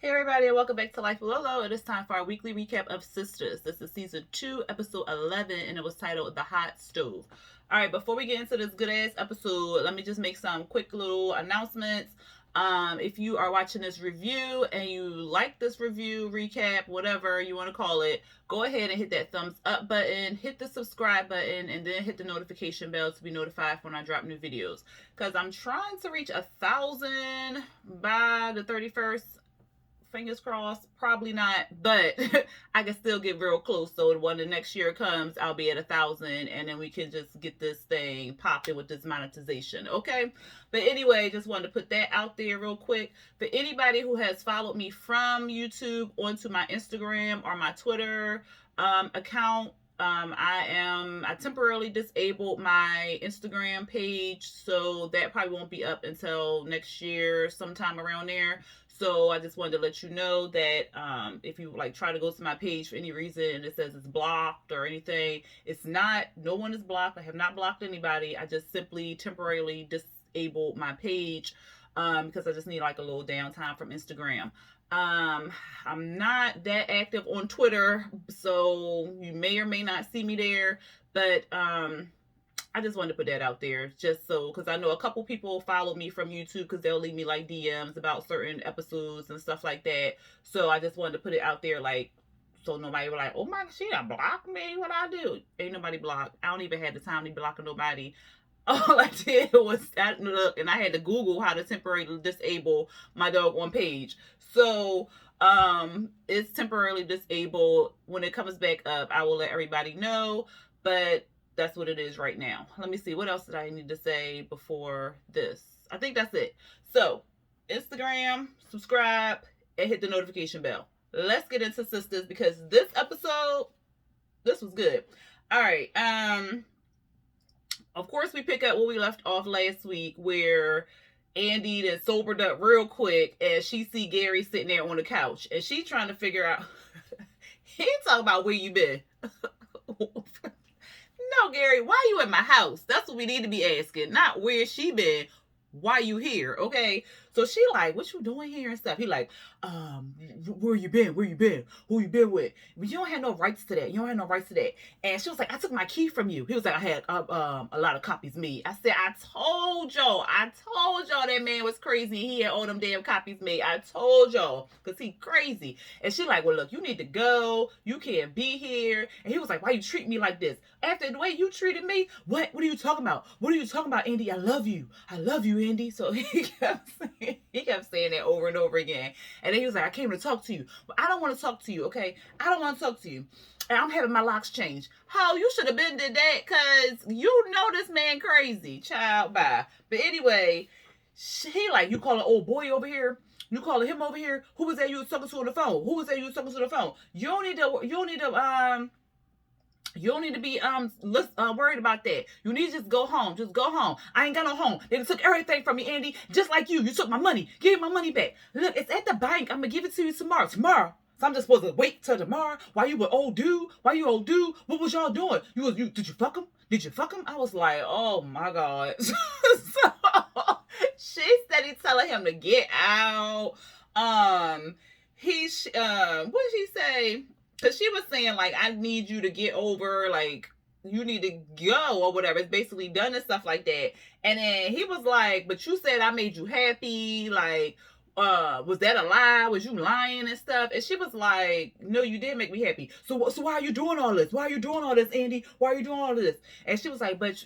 Hey everybody, and welcome back to Life with Lolo. It is time for our weekly recap of Sistas. This is season 2, episode 11, and it was titled The Hot Stove. All right, before we get into this good ass episode, let me just make some quick little announcements. If you are watching this review and you like this review, recap, whatever you want to call it, go ahead and hit that thumbs up button, hit the subscribe button, and then hit the notification bell to be notified when I drop new videos. Because I'm trying to reach 1,000 by the 31st. Fingers crossed, probably not, but I can still get real close. So when the next year comes, I'll be at 1,000, and then we can just get this thing popping with this monetization. Okay. But anyway, just wanted to put that out there real quick. For anybody who has followed me from YouTube onto my Instagram or my Twitter account, I temporarily disabled my Instagram page, so that probably won't be up until next year, sometime around there. So I just wanted to let you know that if you like try to go to my page for any reason and it says it's blocked or anything, it's not. No one is blocked. I have not blocked anybody. I just simply temporarily disabled my page because I just need like a little downtime from Instagram. I'm not that active on Twitter, so you may or may not see me there, but I just wanted to put that out there just so, because I know a couple people follow me from YouTube because they'll leave me like DMs about certain episodes and stuff like that. So I just wanted to put it out there, like, so nobody was like, oh my, she done blocked me. What I do? Ain't nobody blocked. I don't even have the time to be blocking nobody. All I did was look, and I had to Google how to temporarily disable my doggone page. So it's temporarily disabled. When it comes back up, I will let everybody know. But that's what it is right now. Let me see. What else did I need to say before this? I think that's it. So, Instagram, subscribe, and hit the notification bell. Let's get into Sistas because this episode, this was good. All right. Of course, we pick up where we left off last week, where Andy then sobered up real quick and she see Gary sitting there on the couch and she trying to figure out. He talking about where you been. No, Gary, why you at my house? That's what we need to be asking, not where she been. Why you here? Okay. So she like, what you doing here and stuff? He like, where you been? Where you been? Who you been with? But you don't have no rights to that. You don't have no rights to that. And she was like, I took my key from you. He was like, I had a lot of copies made. I said, I told y'all that man was crazy. He had all them damn copies made. I told y'all, because he crazy. And she like, well, look, you need to go. You can't be here. And he was like, why you treat me like this? After the way you treated me, what are you talking about? What are you talking about, Andy? I love you. I love you, Andy. So he kept saying that over and over again. And then he was like, I came to talk to you. But I don't want to talk to you, okay? I don't want to talk to you. And I'm having my locks changed. How you should have been did that, because you know this man crazy. Child, bye. But anyway, he like, you calling old boy over here? You calling him over here? Who was that you was talking to on the phone? Who was that you was talking to on the phone? You don't need to be worried about that. You need to just go home. Just go home. I ain't got no home. They took everything from me, Andy. Just like you. You took my money. Give me my money back. Look, it's at the bank. I'm gonna give it to you tomorrow. Tomorrow. So I'm just supposed to wait till tomorrow? Why you with old dude? Why you old dude? What was y'all doing? Did you fuck him? Did you fuck him? I was like, oh my God. So she steady telling him to get out. What did she say? Because she was saying, like, I need you to get over, like, you need to go or whatever. It's basically done and stuff like that. And then he was like, but you said I made you happy. Like, was that a lie? Was you lying and stuff? And she was like, no, you did make me happy. So why are you doing all this? Why are you doing all this, Andy? Why are you doing all this? And she was like, but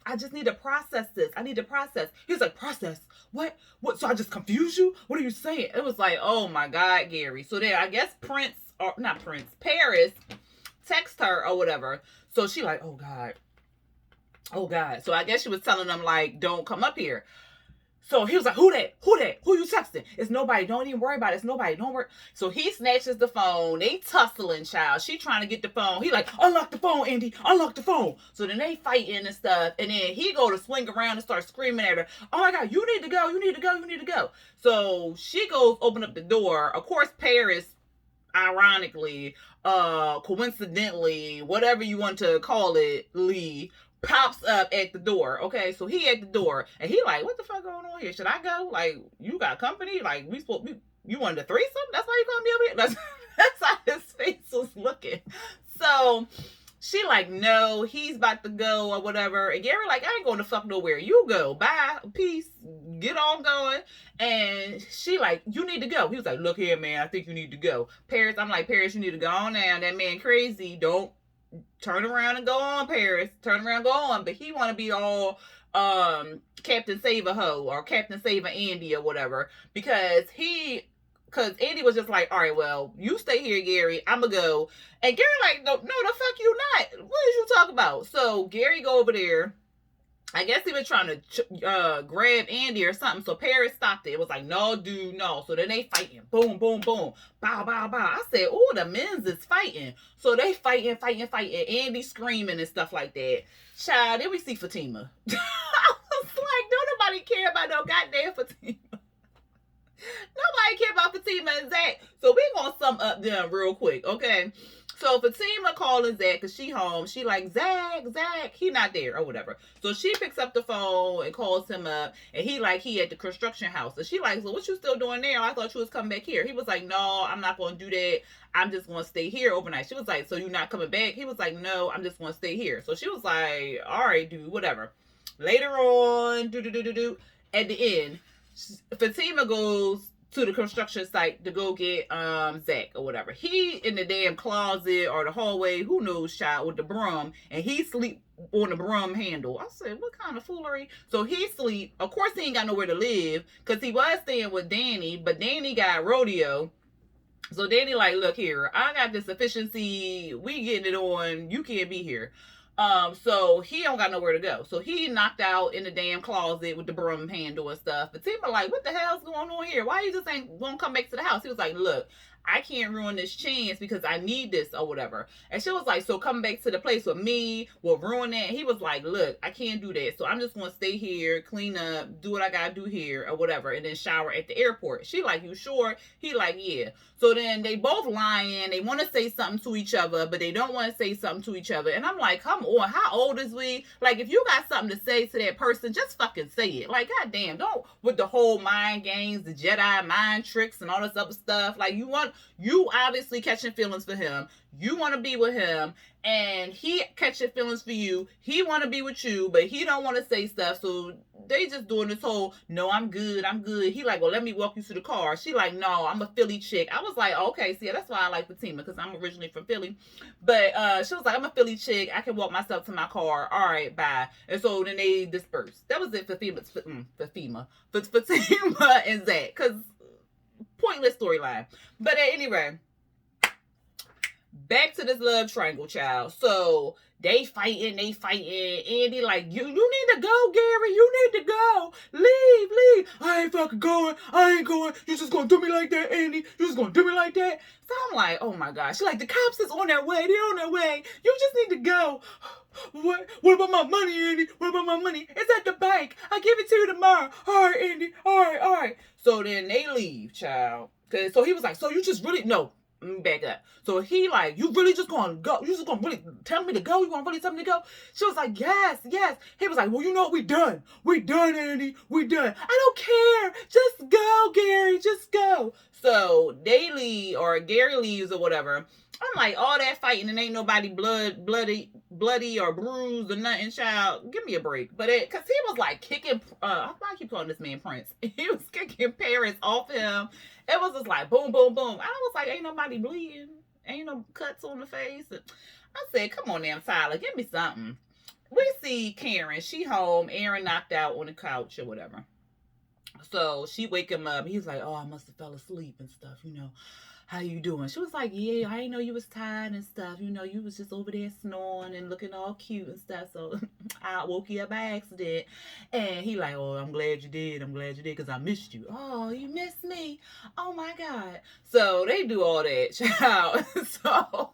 I just need to process this. I need to process. He was like, process? What? So I just confused you? What are you saying? It was like, oh my God, Gary. So there, I guess Paris text her or whatever. So she like, oh God. So I guess she was telling them like, don't come up here. So he was like, who that? Who you texting? It's nobody. Don't even worry about it. It's nobody. Don't worry. So he snatches the phone. They tussling, child. She trying to get the phone. He like, unlock the phone, Andy. Unlock the phone. So then they fighting and stuff. And then he go to swing around and start screaming at her. Oh my God, you need to go. You need to go. You need to go. So she goes open up the door. Of course, Paris, ironically, coincidentally, whatever you want to call it, Lee, pops up at the door. Okay, so he at the door and he like, what the fuck going on here? Should I go? Like, you got company? Like, you wanted a threesome? That's why you called me over here? That's how his face was looking. So she like, no, he's about to go or whatever. And Gary like, I ain't going to fuck nowhere. You go. Bye. Peace. Get on going. And she like, you need to go. He was like, look here, man. I think you need to go. Paris, I'm like, Paris, you need to go on now. That man crazy. Don't turn around and go on, Paris. Turn around and go on. But he want to be all Captain Save a Ho or Captain Save a Andy or whatever. Because Andy was just like, all right, well, you stay here, Gary. I'm going to go. And Gary like, no, the fuck you not. What did you talk about? So Gary go over there. I guess he was trying to grab Andy or something. So Paris stopped it. It was like, no, dude, no. So then they fighting. Boom, boom, boom. Bow, bow, bow. I said, oh, the men's is fighting. So they fighting. Andy screaming and stuff like that. Child, then we see Fatima. I was like, don't nobody care about no goddamn Fatima. Nobody care about Fatima and Zach. So we're going to sum up them real quick, okay? So Fatima calling Zach because she home. She like, Zach, he not there or whatever. So she picks up the phone and calls him up. And he at the construction house. And she like, so what you still doing there? I thought you was coming back here. He was like, no, I'm not going to do that. I'm just going to stay here overnight. She was like, so you not coming back? He was like, no, I'm just going to stay here. So she was like, all right, dude, whatever. Later on, at the end, Fatima goes to the construction site to go get Zach or whatever. He in the damn closet or the hallway, who knows, child, with the broom, and he sleep on the broom handle. I said, what kind of foolery? So he sleep. Of course, he ain't got nowhere to live because he was staying with Danny, but Danny got rodeo. So Danny like, look here, I got this efficiency. We getting it on. You can't be here. So he don't got nowhere to go. So he knocked out in the damn closet with the broom handle and stuff. But Tima like, what the hell's going on here? Why you just ain't won't come back to the house? He was like, look, I can't ruin this chance because I need this or whatever. And she was like, so come back to the place with me will ruin that. He was like, look, I can't do that. So I'm just going to stay here, clean up, do what I got to do here or whatever. And then shower at the airport. She like, you sure? He like, yeah. So then they both lying. They want to say something to each other, but they don't want to say something to each other. And I'm like, come on, how old is we? Like, if you got something to say to that person, just fucking say it. Like, goddamn, don't with the whole mind games, the Jedi mind tricks and all this other stuff. Like, you obviously catching feelings for him. You want to be with him, and he catching feelings for you. He want to be with you, but he don't want to say stuff. So they just doing this whole, no, I'm good. He like, well, let me walk you to the car. She like, no, I'm a Philly chick. I was like, okay, see, that's why I like Fatima, because I'm originally from Philly. But she was like, I'm a Philly chick. I can walk myself to my car. All right, bye. And so then they dispersed. That was it for Fatima and Zach, because pointless storyline. But at any rate, back to this love triangle, child. So they fighting. Andy like, you need to go, Gary. You need to go. Leave. I ain't fucking going. I ain't going. You just gonna do me like that, Andy? You just gonna do me like that? So I'm like, oh my gosh. She's like, the cops is on their way. They're on their way. You just need to go. What about my money, Andy? What about my money? It's at the bank. I'll give it to you tomorrow. All right, Andy. All right. So then they leave, child. So he was like, so you just really, no. Back up. So he like, you really just gonna go? You just gonna really tell me to go? You gonna really tell me to go? She was like, yes. He was like, well, you know what? We done, Andy. We done. I don't care. Just go, Gary. Just go. So they leave, or Gary leaves or whatever. I'm like, all that fighting and ain't nobody bloody or bruised or nothing, child. Give me a break. But because he was like kicking, I keep calling this man Prince. He was kicking Paris off him. It was just like boom, boom, boom. I was like, ain't nobody bleeding. Ain't no cuts on the face. I said, come on now, Tyler, give me something. We see Karen. She home. Aaron knocked out on the couch or whatever. So she wake him up. He's like, oh, I must have fell asleep and stuff, How you doing? She was like, yeah, I didn't know you was tired and stuff. You was just over there snoring and looking all cute and stuff. So I woke you up by accident. And he like, oh, I'm glad you did because I missed you. Oh, you missed me? Oh, my God. So they do all that, child. So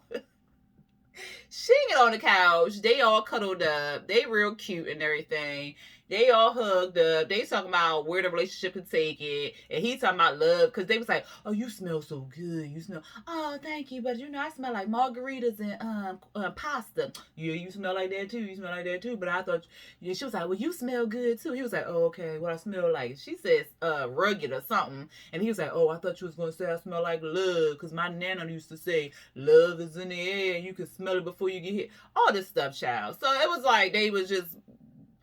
she get on the couch. They all cuddled up. They real cute and everything. They all hugged up. They talking about where the relationship could take it. And he talking about love. Because they was like, oh, you smell so good. You smell, oh, thank you. But you know, I smell like margaritas and pasta. Yeah, you smell like that too. You smell like that too. But I thought, yeah, she was like, well, you smell good too. He was like, oh, okay, what I smell like. She says rugged or something. And he was like, oh, I thought you was going to say I smell like love. Because my nana used to say, love is in the air. You can smell it before you get hit. All this stuff, child. So it was like they was just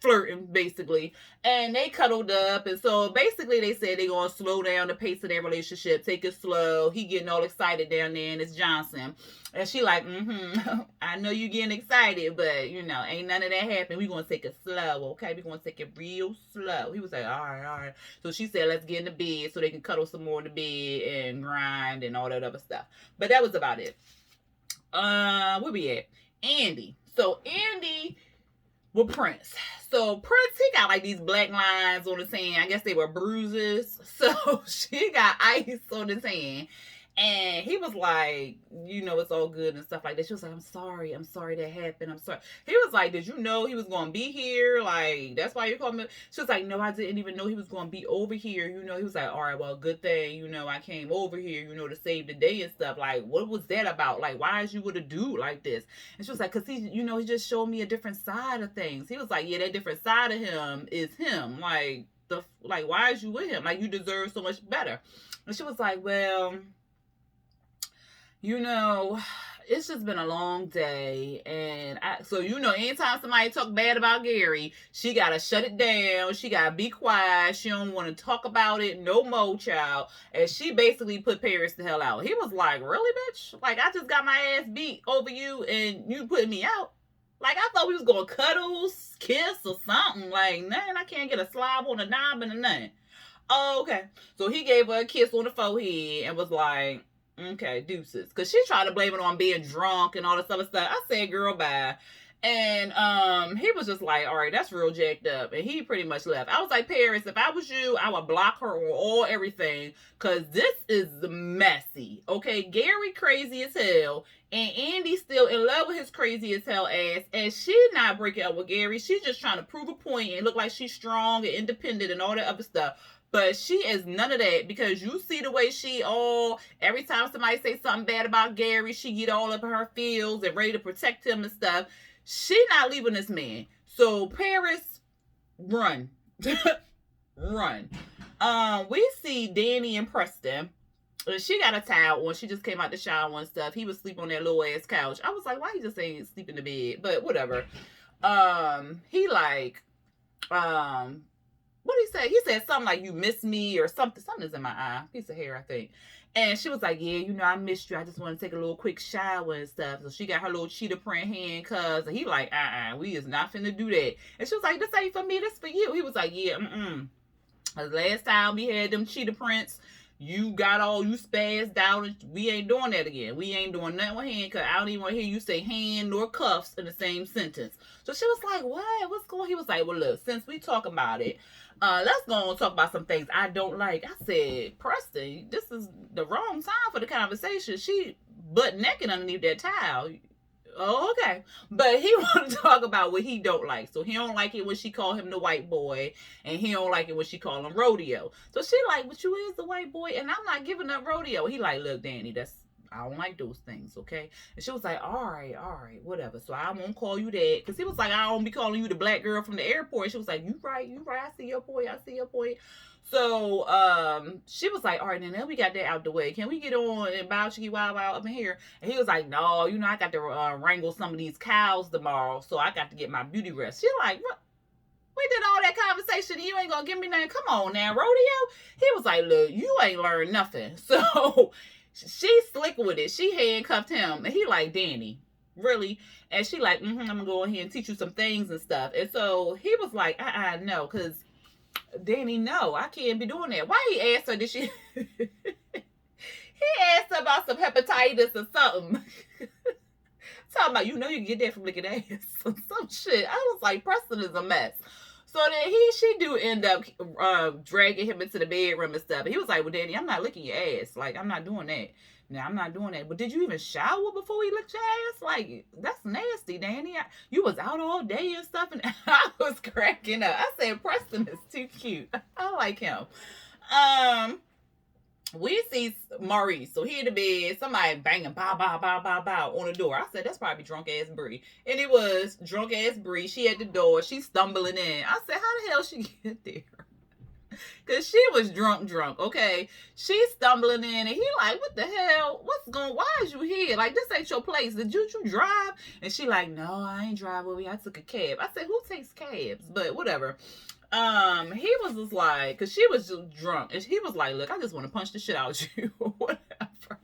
flirting basically, and they cuddled up. And so basically they said they gonna slow down the pace of their relationship, take it slow. He getting all excited down there, and it's Johnson, and she like, I know you getting excited, but you know, ain't none of that happen. We gonna take it slow, okay? We gonna take it real slow. He was like, all right. So she said, let's get in the bed so they can cuddle some more in the bed and grind and all that other stuff. But that was about it. Where we at? Andy. So Andy with Prince. So Prince, he got like these black lines on his hand. I guess they were bruises. So she got ice on his hand. And he was like, you know, it's all good and stuff like that. She was like, I'm sorry that happened. I'm sorry. He was like, did you know he was going to be here? Like, that's why you called me. She was like, no, I didn't even know he was going to be over here. You know, he was like, all right, well, good thing, you know, I came over here, you know, to save the day and stuff. Like, what was that about? Like, why is you with a dude like this? And she was like, because he, you know, he just showed me a different side of things. He was like, yeah, that different side of him is him. Like, why is you with him? Like, you deserve so much better. And she was like, well, you know, it's just been a long day. And so, you know, anytime somebody talk bad about Gary, she got to shut it down. She got to be quiet. She don't want to talk about it no more, child. And she basically put Paris the hell out. He was like, really, bitch? Like, I just got my ass beat over you and you put me out? Like, I thought we was going to cuddle, kiss or something. Like, man, I can't get a slob on a knob and a nothing. Oh, okay. So he gave her a kiss on the forehead and was like, okay, deuces. Because she tried to blame it on being drunk and all this other stuff. I said, girl, bye. And he was just like, all right, that's real jacked up. And he pretty much left. I was like, Paris, if I was you, I would block her on all everything. Because this is messy. Okay, Gary crazy as hell. And Andy's still in love with his crazy as hell ass. And she's not breaking up with Gary. She's just trying to prove a point and look like she's strong and independent and all that other stuff. But she is none of that, because you see the way she every time somebody say something bad about Gary, she get all up in her feels and ready to protect him and stuff. She not leaving this man. So Paris, run. Run. We see Danny and Preston. She got a towel on. She just came out the shower and stuff. He was sleeping on that little ass couch. I was like, why he just ain't sleep in the bed? But whatever. He like, what did he say? He said something like, you miss me or something. Something's in my eye. Piece of hair, I think. And she was like, yeah, you know, I missed you. I just want to take a little quick shower and stuff. So she got her little cheetah print handcuffs. And he like, we is not finna do that. And she was like, this ain't for me. This for you. He was like, yeah, last time we had them cheetah prints, you spazzed out. And we ain't doing that again. We ain't doing nothing with handcuffs. I don't even want to hear you say hand nor cuffs in the same sentence. So she was like, what? What's going on? He was like, well, look, since we talk about it, let's go and talk about some things I don't like. I said, Preston, this is the wrong time for the conversation. She butt naked underneath that towel. Oh, okay. But he want to talk about what he don't like. So he don't like it when she call him the white boy, and he don't like it when she call him rodeo. So she like, but you is the white boy, and I'm not giving up rodeo. He like, look, Danny, I don't like those things, okay? And she was like, all right, whatever. So I won't call you that. Because he was like, I don't be calling you the black girl from the airport. She was like, you right. I see your point. So she was like, all right, now we got that out the way. Can we get on and bow chickie wow wow up in here? And he was like, no, you know, I got to wrangle some of these cows tomorrow. So I got to get my beauty rest. She like, what? We did all that conversation. You ain't going to give me nothing. Come on now, rodeo. He was like, look, you ain't learned nothing. So she slick with it. She handcuffed him. And he like, Danny, really? And she like, I'm going to go in here and teach you some things and stuff. And so he was like, no, because Danny, no, I can't be doing that. Why he asked her, did she? He asked her about some hepatitis or something. Talking about, you know, you can get that from licking ass or some shit. I was like, Preston is a mess. So then she do end up dragging him into the bedroom and stuff. And he was like, well, Danny, I'm not licking your ass. Like, I'm not doing that. No, I'm not doing that. But did you even shower before he licked your ass? Like, that's nasty, Danny. You was out all day and stuff. And I was cracking up. I said, Preston is too cute. I like him. We see Maurice. So he in the bed, somebody banging bow, bow, bow, bow, bow on the door. I said, that's probably drunk ass Bree. And it was drunk ass Bree. She at the door. She's stumbling in. I said, how the hell she get there? Because she was drunk, okay? She's stumbling in, and he like, what the hell? Why is you here? Like, this ain't your place. Did you drive? And she like, no, I ain't drive over here. I took a cab. I said, who takes cabs? But whatever. He was just like, because she was just drunk. And he was like, look, I just want to punch the shit out of you or whatever.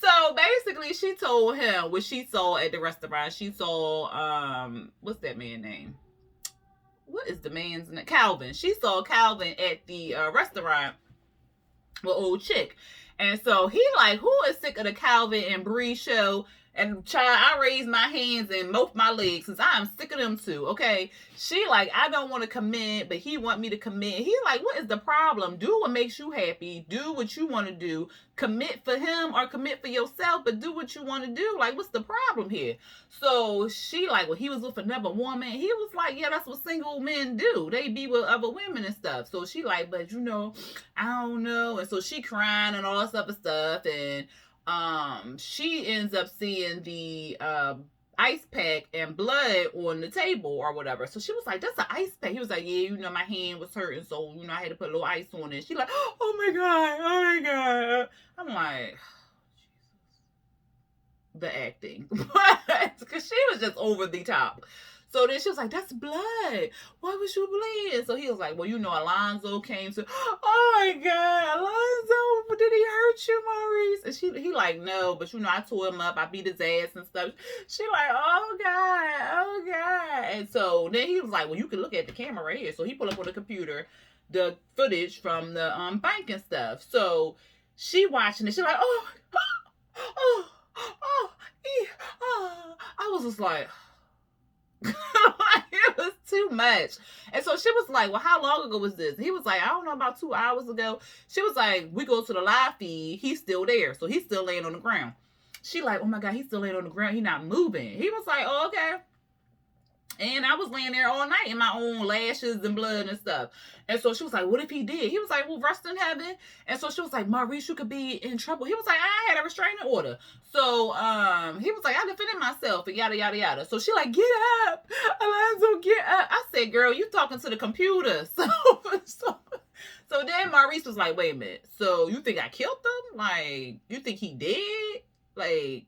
So basically, she told him what she saw at the restaurant. She saw, what's that man's name? What is the man's name? Calvin. She saw Calvin at the restaurant with old chick. And so he like, who is sick of the Calvin and Bree show? And child, I raised my hands and both my legs since I am sick of them too, okay? She like, I don't want to commit, but he want me to commit. He like, what is the problem? Do what makes you happy. Do what you want to do. Commit for him or commit for yourself, but do what you want to do. Like, what's the problem here? So she like, well, he was with another woman. He was like, yeah, that's what single men do. They be with other women and stuff. So she like, but you know, I don't know. And so she crying and all this other stuff. And she ends up seeing the ice pack and blood on the table or whatever. So she was like, that's an ice pack. He was like, yeah, you know, my hand was hurting, so you know, I had to put a little ice on it. She like, oh my god. I'm like, the acting. Because she was just over the top. So then she was like, that's blood. Why was you bleeding? So he was like, well, you know, Alonzo came to, oh my God, Alonzo, did he hurt you, Maurice? And he like, no, but you know, I tore him up. I beat his ass and stuff. She like, oh God. And so then he was like, well, you can look at the camera right here. So he pulled up on the computer the footage from the bank and stuff. So she watching it. She like, I was just like, it was too much. And so she was like, well, how long ago was this? He was like, I don't know, about 2 hours ago. She was like, we go to the live feed. He's still there. So he's still laying on the ground. She like, oh my God, he's still laying on the ground. He's not moving. He was like, oh, okay. And I was laying there all night in my own lashes and blood and stuff. And so she was like, what if he did? He was like, well, rest in heaven. And so she was like, Maurice, you could be in trouble. He was like, I had a restraining order. So he was like, I defended myself and yada, yada, yada. So she like, get up. Alonzo, get up. I said, girl, you talking to the computer. So then Maurice was like, wait a minute. So you think I killed him? Like, you think he did? Like,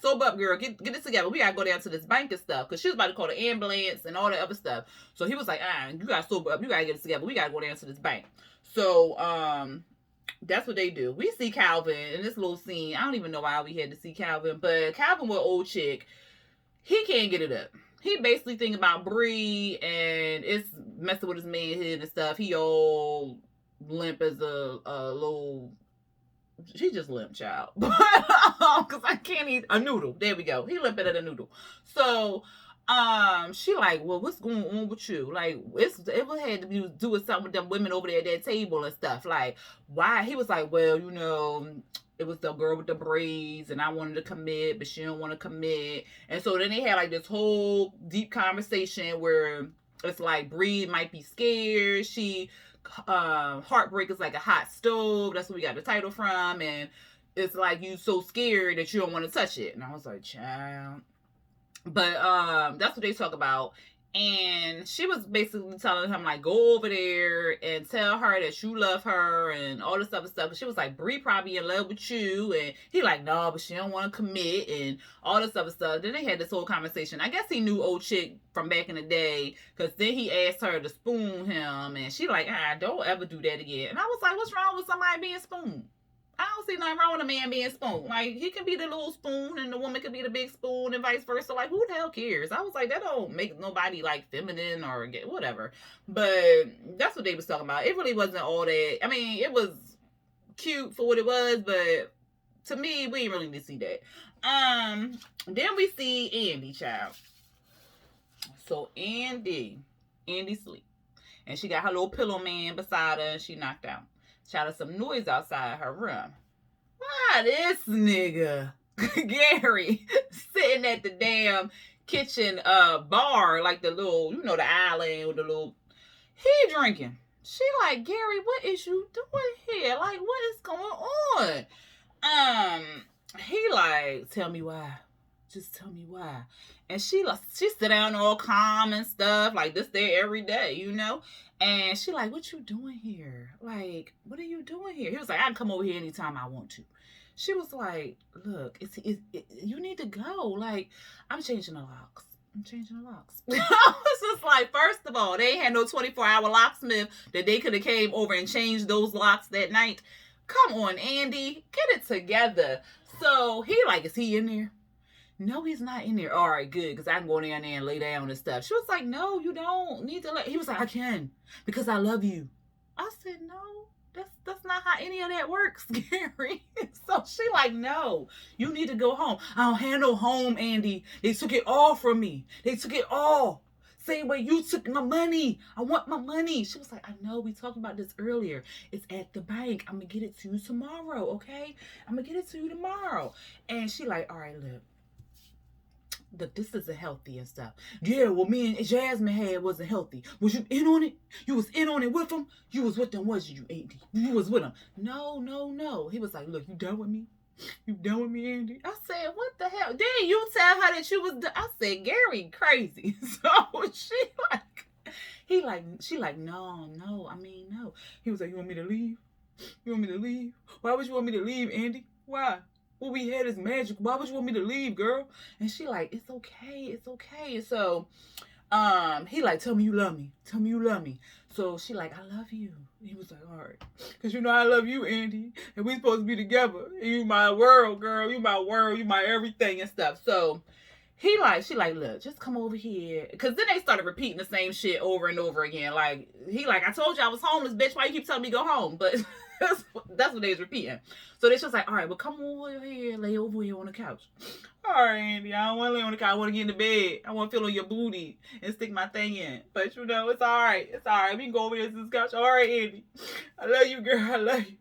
sober up, girl. Get this together. We gotta go down to this bank and stuff. Because she was about to call the ambulance and all that other stuff. So he was like, you gotta sober up. You gotta get it together. We gotta go down to this bank. So, that's what they do. We see Calvin in this little scene. I don't even know why we had to see Calvin. But Calvin with old chick, he can't get it up. He basically thinking about Bree and it's messing with his manhood and stuff. He all limp as a little... She just limp, child. Because I can't eat a noodle. There we go. He limping at a noodle. So, she like, well, what's going on with you? Like, it had to do with something with them women over there at that table and stuff. Like, why? He was like, well, you know, it was the girl with the braids and I wanted to commit, but she didn't want to commit. And so then they had like this whole deep conversation where it's like Bree might be scared. She... heartbreak is like a hot stove. That's where we got the title from. And it's like you so scared that you don't want to touch it. And I was like, child. But that's what they talk about. And she was basically telling him, like, go over there and tell her that you love her and all this other stuff. And she was like, Bree probably in love with you. And he like, no, but she don't want to commit and all this other stuff. Then they had this whole conversation. I guess he knew old chick from back in the day, because then he asked her to spoon him. And she like, don't ever do that again. And I was like, what's wrong with somebody being spooned? I don't see nothing wrong with a man being spoon. Like, he can be the little spoon and the woman can be the big spoon and vice versa. Like, who the hell cares? I was like, that don't make nobody, like, feminine or get whatever. But that's what they was talking about. It really wasn't all that. I mean, it was cute for what it was, but to me, we didn't really need to see that. Then we see Andy, child. So Andy sleep. And she got her little pillow man beside her and she knocked out. Shouted some noise outside her room. Why this nigga, Gary, sitting at the damn kitchen bar, like the little, the island with the little, he drinking. She like, Gary, what is you doing here? Like, what is going on? He like, tell me why. Just tell me why. And she sit down all calm and stuff, like this there every day, And she like, what you doing here? Like, what are you doing here? He was like, I can come over here anytime I want to. She was like, look, you need to go. Like, I'm changing the locks. I was just like, first of all, they ain't had no 24-hour locksmith that they could have came over and changed those locks that night. Come on, Andy, get it together. So he like, is he in there? No, he's not in there. All right, good, because I can go down there and lay down and stuff. She was like, no, you don't need to let. He was like, I can, because I love you. I said, no, that's not how any of that works, Gary. So she like, no, you need to go home. I don't have no home, Andy. They took it all from me. They took it all. Same way you took my money. I want my money. She was like, I know, we talked about this earlier. It's at the bank. I'm going to get it to you tomorrow, okay? I'm going to get it to you tomorrow. And she like, all right, look, this isn't healthy and stuff. Yeah, well, me and Jasmine had wasn't healthy. Was you in on it? You was in on it with them? You was with them, wasn't you, Andy? You was with them. No. He was like, look, you done with me? You done with me, Andy? I said, what the hell? Then you tell her that you was done. I said, Gary, crazy. So she like, no. He was like, you want me to leave? Why would you want me to leave, Andy? Why? What we had is magic. Why would you want me to leave, girl? And she like, it's okay. So, he like, tell me you love me. So she like, I love you. He was like, all right. Because I love you, Andy. And we supposed to be together. And you my world, girl. You my world. You my everything and stuff. So she like, look, just come over here. Because then they started repeating the same shit over and over again. Like, he like, I told you I was homeless, bitch. Why you keep telling me to go home? But that's what they was repeating. So they just like, all right, well, come over here, lay over here on the couch. All right, Andy, I don't want to lay on the couch. I want to get in the bed. I want to feel on your booty and stick my thing in. But it's all right. We can go over here to this couch. All right, Andy. I love you, girl. I love you.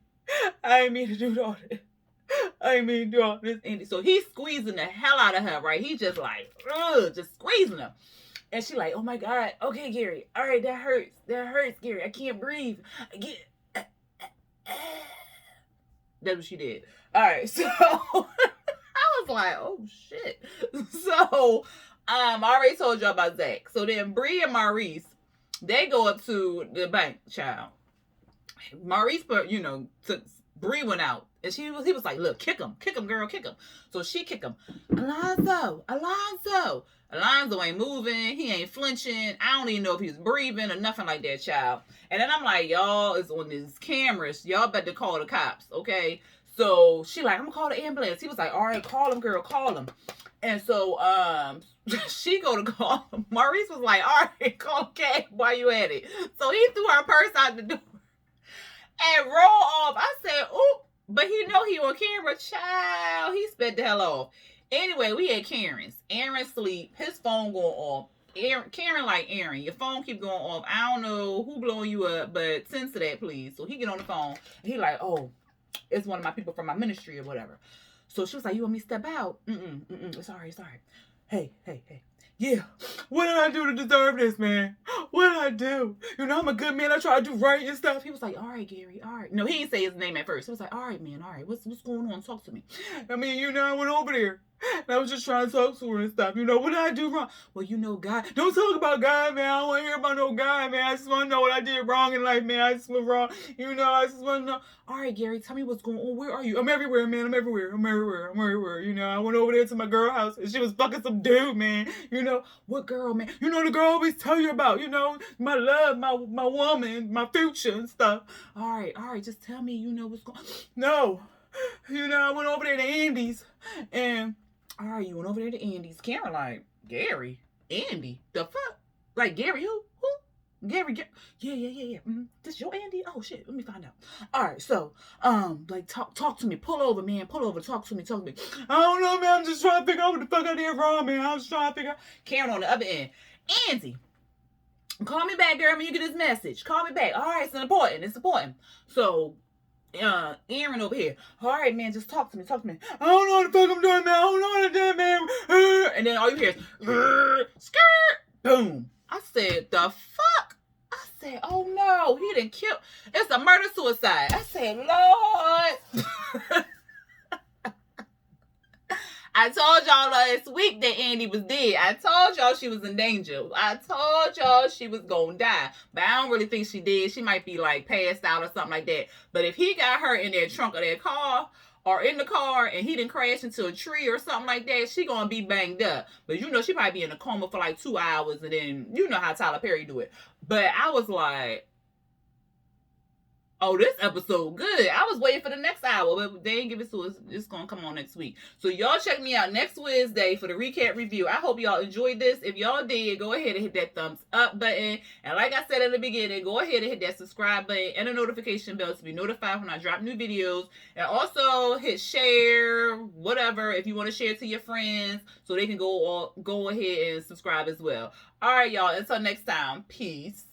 I ain't mean to do all that. I ain't mean to do all this, Andy. So he's squeezing the hell out of her, right? He just like, just squeezing her. And she like, oh my God. Okay, Gary. All right, that hurts. Gary. I can't breathe. That's what she did. All right, so I was like, oh shit. So I already told y'all about Zach. So then Bree and Maurice, they go up to the bank, child. Maurice, Bree went out. And he was like, look, kick him, girl, kick him. So she kicked him. Alonzo ain't moving. He ain't flinching. I don't even know if he was breathing or nothing like that, child. And then I'm like, y'all is on these cameras. Y'all better call the cops, okay? So she like, I'm gonna call the ambulance. He was like, all right, call him, girl, call him. And so she go to call him. Maurice was like, all right, call Kay while you at it. So he threw her purse out the door and roll off. I said, oop. But he know he on camera, child. He sped the hell off. Anyway, we at Karen's. Aaron sleep. His phone going off. Karen like, Aaron, your phone keep going off. I don't know who blowing you up, but send to that, please. So he get on the phone. And he like, oh, it's one of my people from my ministry or whatever. So she was like, you want me to step out? It's all right. Hey. Yeah, what did I do to deserve this, man? What did I do? I'm a good man. I try to do right and stuff. He was like, all right, Gary, all right. No, he didn't say his name at first. He was like, all right, man, all right. What's going on? Talk to me. I mean, I went over there. And I was just trying to talk to her and stuff. What did I do wrong? Well, God. Don't talk about God, man. I don't want to hear about no God, man. I just want to know what I did wrong in life, man. I just went wrong. I just want to know. All right, Gary, tell me what's going on. Where are you? I'm everywhere, man. I'm everywhere. I went over there to my girl house and she was fucking some dude, man. What girl, man? The girl I always tell you about, my love, my woman, my future and stuff. All right. Just tell me, what's going on. No. I went over there to Andy's and all right, you went over there to Andy's. Karen like, Gary? Andy? The fuck? Like, Gary who? Gary? Yeah. This your Andy? Oh, shit. Let me find out. All right, so, talk to me. Pull over, man. Talk to me. I don't know, man. I'm just trying to figure out what the fuck I did wrong, man. I was trying to figure out. Karen on the other end. Andy, call me back, girl, when you get this message. Call me back. All right, it's important. It's important. So, Aaron over here. All right, man, just talk to me. I don't know what the fuck I'm doing, man. I don't know what I'm doing, man. And then all you hear is, skirt, boom. I said, the fuck? I said, oh no, he didn't kill. It's a murder-suicide. I said, Lord. I told y'all last week that Andy was dead. I told y'all she was in danger. I told y'all she was gonna die. But I don't really think she did. She might be like passed out or something like that. But if he got her in that trunk of that car or in the car and he didn't crash into a tree or something like that, she gonna be banged up. But you know, she might be in a coma for like 2 hours and then you know how Tyler Perry do it. But I was like, oh, this episode good. I was waiting for the next hour, but they didn't give it to us. It's going to come on next week. So y'all check me out next Wednesday for the recap review. I hope y'all enjoyed this. If y'all did, go ahead and hit that thumbs up button. And like I said in the beginning, go ahead and hit that subscribe button and the notification bell to be notified when I drop new videos. And also hit share, whatever, if you want to share to your friends so they can go ahead and subscribe as well. All right, y'all. Until next time. Peace.